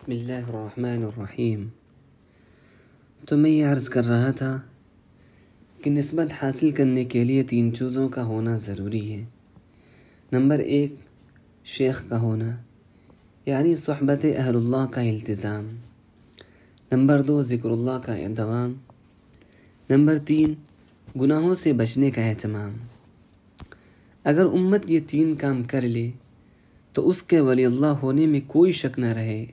بسم اللہ الرحمن الرحیم۔ تو میں یہ عرض کر رہا تھا کہ نسبت حاصل کرنے کے لیے 3 چیزوں کا ہونا ضروری ہے۔ نمبر 1 شیخ کا ہونا، یعنی صحبت اہل اللہ کا التزام۔ نمبر 2 ذکر اللہ کا دوام۔ نمبر 3 گناہوں سے بچنے کا اہتمام۔ اگر امت یہ 3 کام کر لے تو اس کے ولی اللہ ہونے میں کوئی شک نہ رہے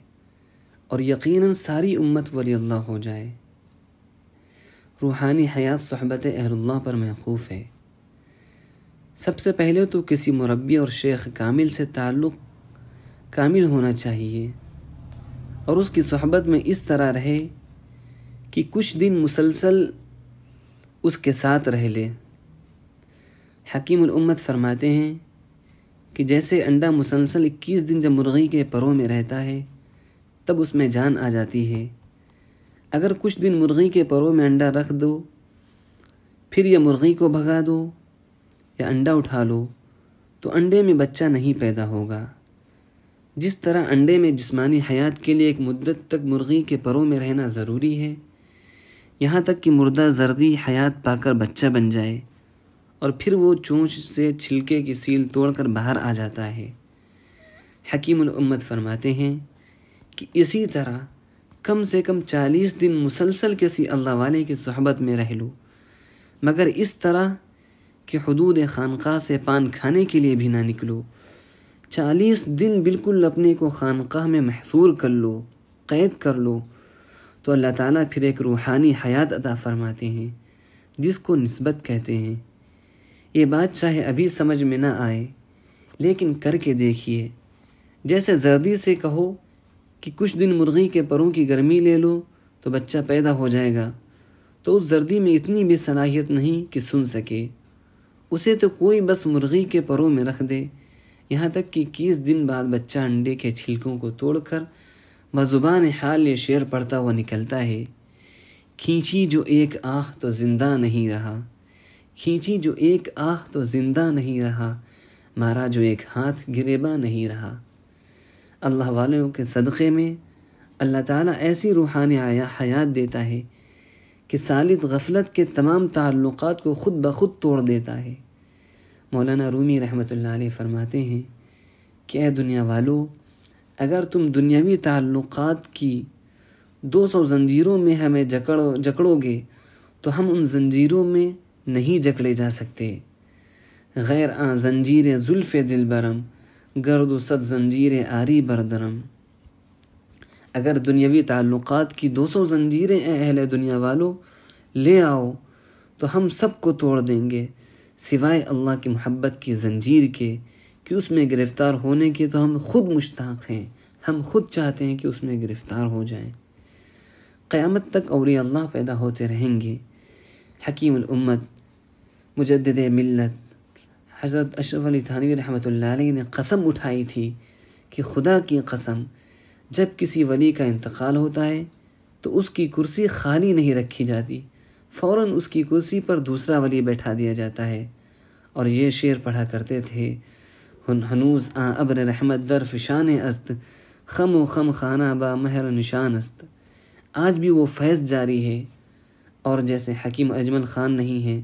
اور یقیناً ساری امت ولی اللہ ہو جائے۔ روحانی حیات صحبت اہل اللہ پر موقوف ہے۔ سب سے پہلے تو کسی مربی اور شیخ کامل سے تعلق کامل ہونا چاہیے اور اس کی صحبت میں اس طرح رہے کہ کچھ دن مسلسل اس کے ساتھ رہ لے۔ حکیم الامت فرماتے ہیں کہ جیسے انڈا مسلسل 21 دن جب مرغی کے پروں میں رہتا ہے تب اس میں جان آ جاتی ہے، اگر کچھ دن مرغی کے پروں میں انڈا رکھ دو، پھر یا مرغی کو بھگا دو یا انڈا اٹھا لو تو انڈے میں بچہ نہیں پیدا ہوگا۔ جس طرح انڈے میں جسمانی حیات کے لیے ایک مدت تک مرغی کے پروں میں رہنا ضروری ہے، یہاں تک کہ مردہ زرعی حیات پا کر بچہ بن جائے اور پھر وہ چونچ سے چھلکے کی سیل توڑ کر باہر آ جاتا ہے۔ حکیم الامت فرماتے ہیں کہ اسی طرح کم سے کم 40 دن مسلسل کسی اللہ والے کی صحبت میں رہ لو، مگر اس طرح کہ حدود خانقاہ سے پان کھانے کے لیے بھی نہ نکلو۔ 40 دن بالکل اپنے کو خانقاہ میں محصور کر لو، قید کر لو، تو اللہ تعالیٰ پھر ایک روحانی حیات عطا فرماتے ہیں جس کو نسبت کہتے ہیں۔ یہ بات چاہے ابھی سمجھ میں نہ آئے لیکن کر کے دیکھیے۔ جیسے زردی سے کہو کہ کچھ دن مرغی کے پروں کی گرمی لے لو تو بچہ پیدا ہو جائے گا، تو اس زردی میں اتنی بھی صلاحیت نہیں کہ سن سکے، اسے تو کوئی بس مرغی کے پروں میں رکھ دے، یہاں تک کہ 21 دن بعد بچہ انڈے کے چھلکوں کو توڑ کر بزبان حال یہ شعر پڑھتا ہوا نکلتا ہے: کھینچی جو ایک آہ تو زندہ نہیں رہا، کھینچی جو ایک آہ تو زندہ نہیں رہا، مارا جو ایک ہاتھ گریباں نہیں رہا۔ اللہ والوں کے صدقے میں اللہ تعالیٰ ایسی روحانی حیات دیتا ہے کہ سالت غفلت کے تمام تعلقات کو خود بخود توڑ دیتا ہے۔ مولانا رومی رحمۃ اللہ علیہ فرماتے ہیں کہ اے دنیا والو، اگر تم دنیاوی تعلقات کی 200 زنجیروں میں ہمیں جکڑو گے تو ہم ان زنجیروں میں نہیں جکڑے جا سکتے۔ غیر آن زنجیر زلف دل برم، گرد و صد زنجیر آری بردرم۔ اگر دنیاوی تعلقات کی 200 زنجیریں اے اہل دنیا والو لے آؤ تو ہم سب کو توڑ دیں گے، سوائے اللہ کی محبت کی زنجیر کے کہ اس میں گرفتار ہونے کے تو ہم خود مشتاق ہیں، ہم خود چاہتے ہیں کہ اس میں گرفتار ہو جائیں۔ قیامت تک اولیاء اللہ پیدا ہوتے رہیں گے۔ حکیم الامت مجدد ملت حضرت اشرف علی تھانوی رحمۃ اللہ علیہ نے قسم اٹھائی تھی کہ خدا کی قسم، جب کسی ولی کا انتقال ہوتا ہے تو اس کی کرسی خالی نہیں رکھی جاتی، فوراً اس کی کرسی پر دوسرا ولی بیٹھا دیا جاتا ہے۔ اور یہ شعر پڑھا کرتے تھے: ہنوز آں ابر رحمت در فشان است، خم و خم خانہ با مہر نشان است۔ آج بھی وہ فیض جاری ہے، اور جیسے حکیم اجمل خان نہیں ہیں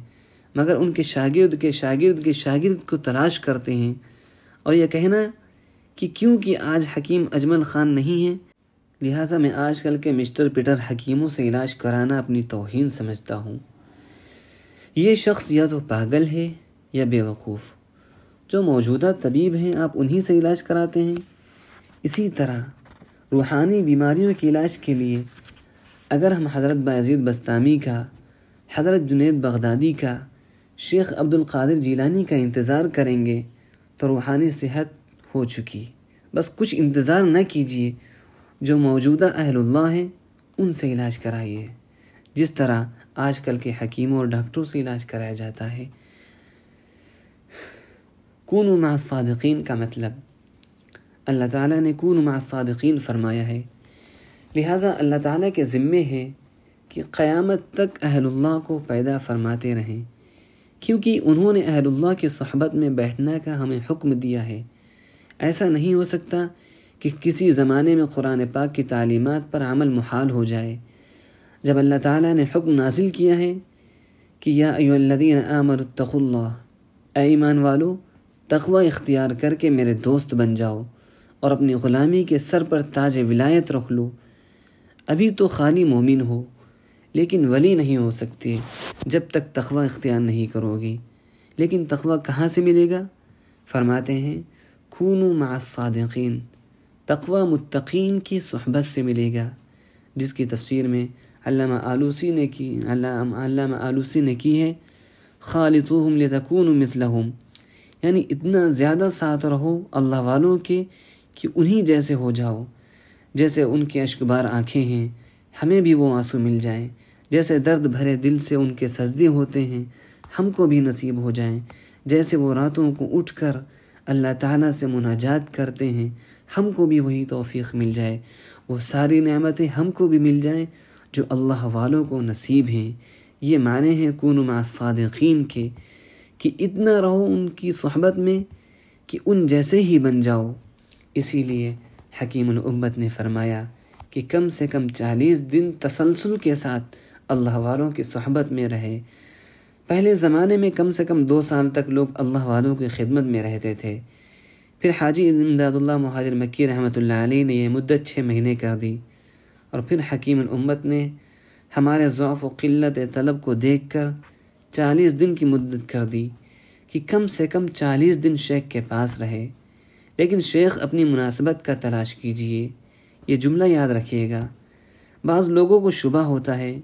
مگر ان کے شاگرد کے شاگرد کو تلاش کرتے ہیں، اور یہ کہنا کہ کیونکہ آج حکیم اجمل خان نہیں ہیں لہٰذا میں آج کل کے مسٹر پیٹر حکیموں سے علاج کرانا اپنی توہین سمجھتا ہوں۔ یہ شخص یا تو پاگل ہے یا بے وقوف۔ جو موجودہ طبیب ہیں آپ انہی سے علاج کراتے ہیں۔ اسی طرح روحانی بیماریوں کے علاج کے لیے اگر ہم حضرت بایزید بستامی کا، حضرت جنید بغدادی کا، شیخ عبد القادر جیلانی کا انتظار کریں گے تو روحانی صحت ہو چکی۔ بس کچھ انتظار نہ کیجیے، جو موجودہ اہل اللہ ہیں ان سے علاج کرائیے، جس طرح آج کل کے حکیموں اور ڈاکٹروں سے علاج کرایا جاتا ہے۔ کونوا مع الصادقین کا مطلب اللہ تعالیٰ نے کونوا مع الصادقین فرمایا ہے، لہٰذا اللہ تعالیٰ کے ذمے ہے کہ قیامت تک اہل اللہ کو پیدا فرماتے رہیں، کیونکہ انہوں نے اہل اللہ کی صحبت میں بیٹھنے کا ہمیں حکم دیا ہے۔ ایسا نہیں ہو سکتا کہ کسی زمانے میں قرآن پاک کی تعلیمات پر عمل محال ہو جائے، جب اللہ تعالیٰ نے حکم نازل کیا ہے کہ یا ایھا الذین آمنوا اتقوا اللہ، اے ایمان والو تقوی اختیار کر کے میرے دوست بن جاؤ اور اپنی غلامی کے سر پر تاج ولایت رکھ لو۔ ابھی تو خالی مومن ہو لیکن ولی نہیں ہو سکتے جب تک تقوی اختیار نہیں کرو گی۔ لیکن تقوی کہاں سے ملے گا؟ فرماتے ہیں کونوا مع الصادقین، تقوی متقین کی صحبت سے ملے گا، جس کی تفسیر میں علامہ آلوسی نے کی ہے خالطوہم لتکونوا مثلہم، یعنی اتنا زیادہ ساتھ رہو اللہ والوں کے کہ انہی جیسے ہو جاؤ، جیسے ان کی اشکبار آنکھیں ہیں ہمیں بھی وہ آنسو مل جائیں، جیسے درد بھرے دل سے ان کے سجدے ہوتے ہیں ہم کو بھی نصیب ہو جائیں، جیسے وہ راتوں کو اٹھ کر اللہ تعالیٰ سے مناجات کرتے ہیں ہم کو بھی وہی توفیق مل جائے، وہ ساری نعمتیں ہم کو بھی مل جائیں جو اللہ والوں کو نصیب ہیں۔ یہ معنی ہیں کونوا مع الصادقین کے کہ اتنا رہو ان کی صحبت میں کہ ان جیسے ہی بن جاؤ۔ اسی لیے حکیم الامت نے فرمایا کہ کم سے کم 40 دن تسلسل کے ساتھ اللہ والوں کی صحبت میں رہے۔ پہلے زمانے میں کم سے کم 2 سال تک لوگ اللہ والوں کی خدمت میں رہتے تھے، پھر حاجی امداد اللہ مہاجر مکی رحمۃ اللہ علیہ نے یہ مدت 6 مہینے کر دی، اور پھر حکیم الامت نے ہمارے ضعف و قلت طلب کو دیکھ کر 40 دن کی مدت کر دی کہ کم سے کم 40 دن شیخ کے پاس رہے۔ لیکن شیخ اپنی مناسبت کا تلاش کیجئے، یہ جملہ یاد رکھیے گا۔ بعض لوگوں کو شبہ ہوتا ہے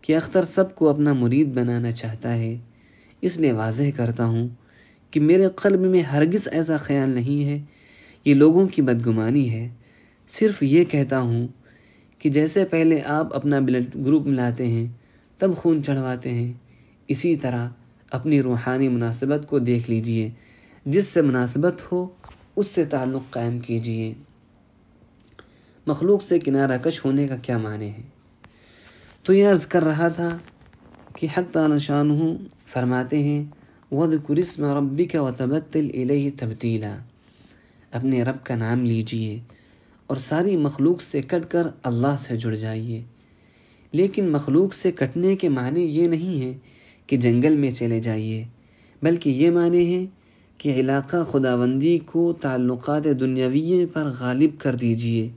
کہ اختر سب کو اپنا مرید بنانا چاہتا ہے، اس لیے واضح کرتا ہوں کہ میرے قلب میں ہرگز ایسا خیال نہیں ہے، یہ لوگوں کی بدگمانی ہے۔ صرف یہ کہتا ہوں کہ جیسے پہلے آپ اپنا بلڈ گروپ ملاتے ہیں تب خون چڑھواتے ہیں، اسی طرح اپنی روحانی مناسبت کو دیکھ لیجئے، جس سے مناسبت ہو اس سے تعلق قائم کیجئے۔ مخلوق سے کنارہ کش ہونے کا کیا معنی ہے؟ تو یہ عرض کر رہا تھا کہ حق تعالی شانہ فرماتے ہیں وَاذْكُرِ اسْمَ رَبِّكَ وَتَبَتَّلْ إِلَيْهِ تَبْتِيلًا، اپنے رب کا نام لیجئے اور ساری مخلوق سے کٹ کر اللہ سے جڑ جائیے۔ لیکن مخلوق سے کٹنے کے معنی یہ نہیں ہے کہ جنگل میں چلے جائیے، بلکہ یہ معنی ہے کہ علاقہ خداوندی کو تعلقات دنیاویے پر غالب کر دیجئے۔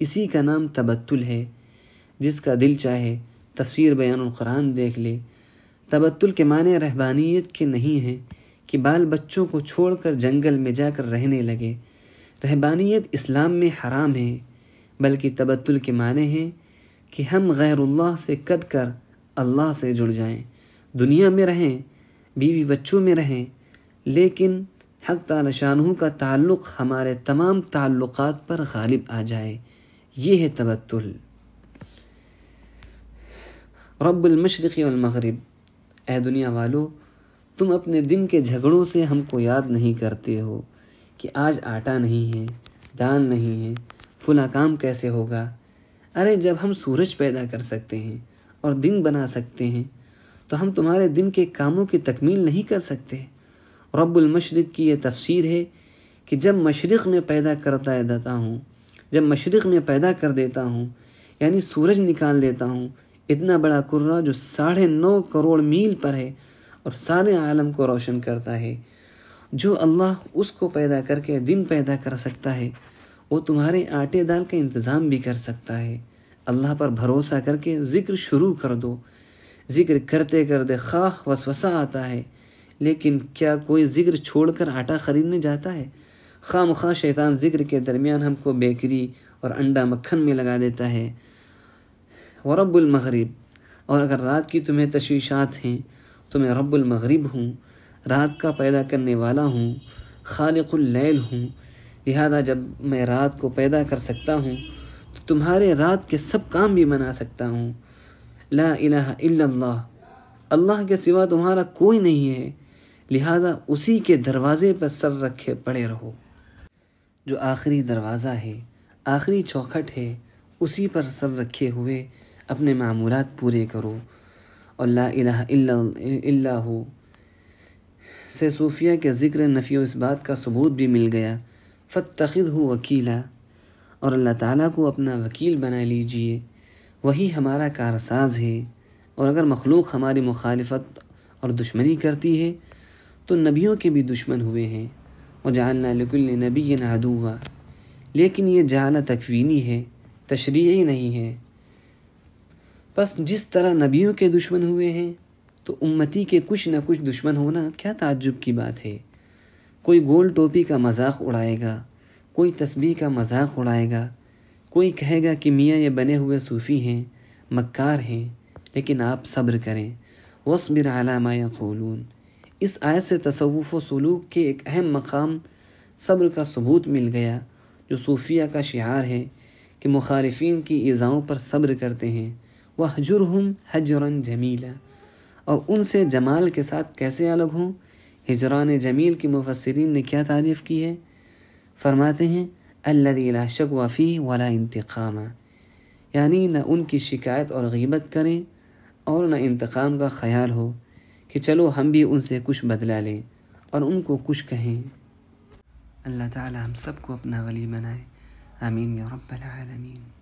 اسی کا نام تبتل ہے۔ جس کا دل چاہے تفسیر بیان القرآن دیکھ لے۔ تبتل کے معنی رہبانیت کے نہیں ہیں کہ بال بچوں کو چھوڑ کر جنگل میں جا کر رہنے لگے، رہبانیت اسلام میں حرام ہے، بلکہ تبتل کے معنی ہے کہ ہم غیر اللہ سے کٹ کر اللہ سے جڑ جائیں، دنیا میں رہیں، بیوی بچوں میں رہیں، لیکن حق تعالی شانہ کا تعلق ہمارے تمام تعلقات پر غالب آ جائے، یہ ہے تبتل۔ رب المشرق والمغرب، اے دنیا والو تم اپنے دن کے جھگڑوں سے ہم کو یاد نہیں کرتے ہو کہ آج آٹا نہیں ہے، دال نہیں ہے، فلاں کام کیسے ہوگا۔ ارے جب ہم سورج پیدا کر سکتے ہیں اور دن بنا سکتے ہیں تو ہم تمہارے دن کے کاموں کی تکمیل نہیں کر سکتے۔ رب المشرق کی یہ تفسیر ہے کہ جب مشرق میں پیدا کرتا دیتا ہوں، جب مشرق میں پیدا کر دیتا ہوں یعنی سورج نکال دیتا ہوں، اتنا بڑا کرہ جو 9.5 کروڑ میل پر ہے اور سارے عالم کو روشن کرتا ہے، جو اللہ اس کو پیدا کر کے دن پیدا کر سکتا ہے وہ تمہارے آٹے دال کا انتظام بھی کر سکتا ہے۔ اللہ پر بھروسہ کر کے ذکر شروع کر دو۔ ذکر کرتے کرتے خواہ وسوسہ آتا ہے، لیکن کیا کوئی ذکر چھوڑ کر آٹا خریدنے جاتا ہے؟ خواہ مخواہ شیطان ذکر کے درمیان ہم کو بیکری اور انڈا مکھن میں لگا دیتا ہے۔ ورب المغرب، اور اگر رات کی تمہیں تشویشات ہیں تو میں رب المغرب ہوں، رات کا پیدا کرنے والا ہوں، خالق اللیل ہوں، لہذا جب میں رات کو پیدا کر سکتا ہوں تو تمہارے رات کے سب کام بھی بنا سکتا ہوں۔ لا الہ الا اللہ، اللہ کے سوا تمہارا کوئی نہیں ہے، لہذا اسی کے دروازے پر سر رکھے پڑے رہو، جو آخری دروازہ ہے، آخری چوکھٹ ہے، اسی پر سر رکھے ہوئے اپنے معمولات پورے کرو۔ اور لا الہ الا ہو سے صوفیہ کے ذکر نفی و اس بات کا ثبوت بھی مل گیا۔ فاتخذہ وکیلا، اور اللہ تعالیٰ کو اپنا وکیل بنا لیجئے، وہی ہمارا کارساز ہے۔ اور اگر مخلوق ہماری مخالفت اور دشمنی کرتی ہے تو نبیوں کے بھی دشمن ہوئے ہیں، وَجَعَلْنَا لِكُلِّ نَبِيٍّ عَدُوًّا، لیکن یہ جعل تکوینی ہے، تشریعی نہیں ہے۔ بس جس طرح نبیوں کے دشمن ہوئے ہیں تو امتی کے کچھ نہ کچھ دشمن ہونا کیا تعجب کی بات ہے۔ کوئی گول ٹوپی کا مذاق اڑائے گا، کوئی تسبیح کا مذاق اڑائے گا، کوئی کہے گا کہ میاں یہ بنے ہوئے صوفی ہیں، مکار ہیں، لیکن آپ صبر کریں، وَاصْبِرْ عَلَىٰ مَا يَقُولُونَ۔ اس آیت سے تصوف و سلوک کے ایک اہم مقام صبر کا ثبوت مل گیا، جو صوفیہ کا شعار ہے کہ مخالفین کی ایذاؤں پر صبر کرتے ہیں، وَاهْجُرْهُمْ هَجْرًا جَمِيلًا، اور ان سے جمال کے ساتھ کیسے الگ ہوں۔ ہجران جمیل کی مفسرین نے کیا تعریف کی ہے؟ فرماتے ہیں الذی لا شکوى فیہ ولا انتقام، یعنی نہ ان کی شکایت اور غیبت کریں اور نہ انتقام کا خیال ہو کہ چلو ہم بھی ان سے کچھ بدلا لیں اور ان کو کچھ کہیں۔ اللہ تعالی ہم سب کو اپنا ولی بنائے، آمین یا رب العالمین۔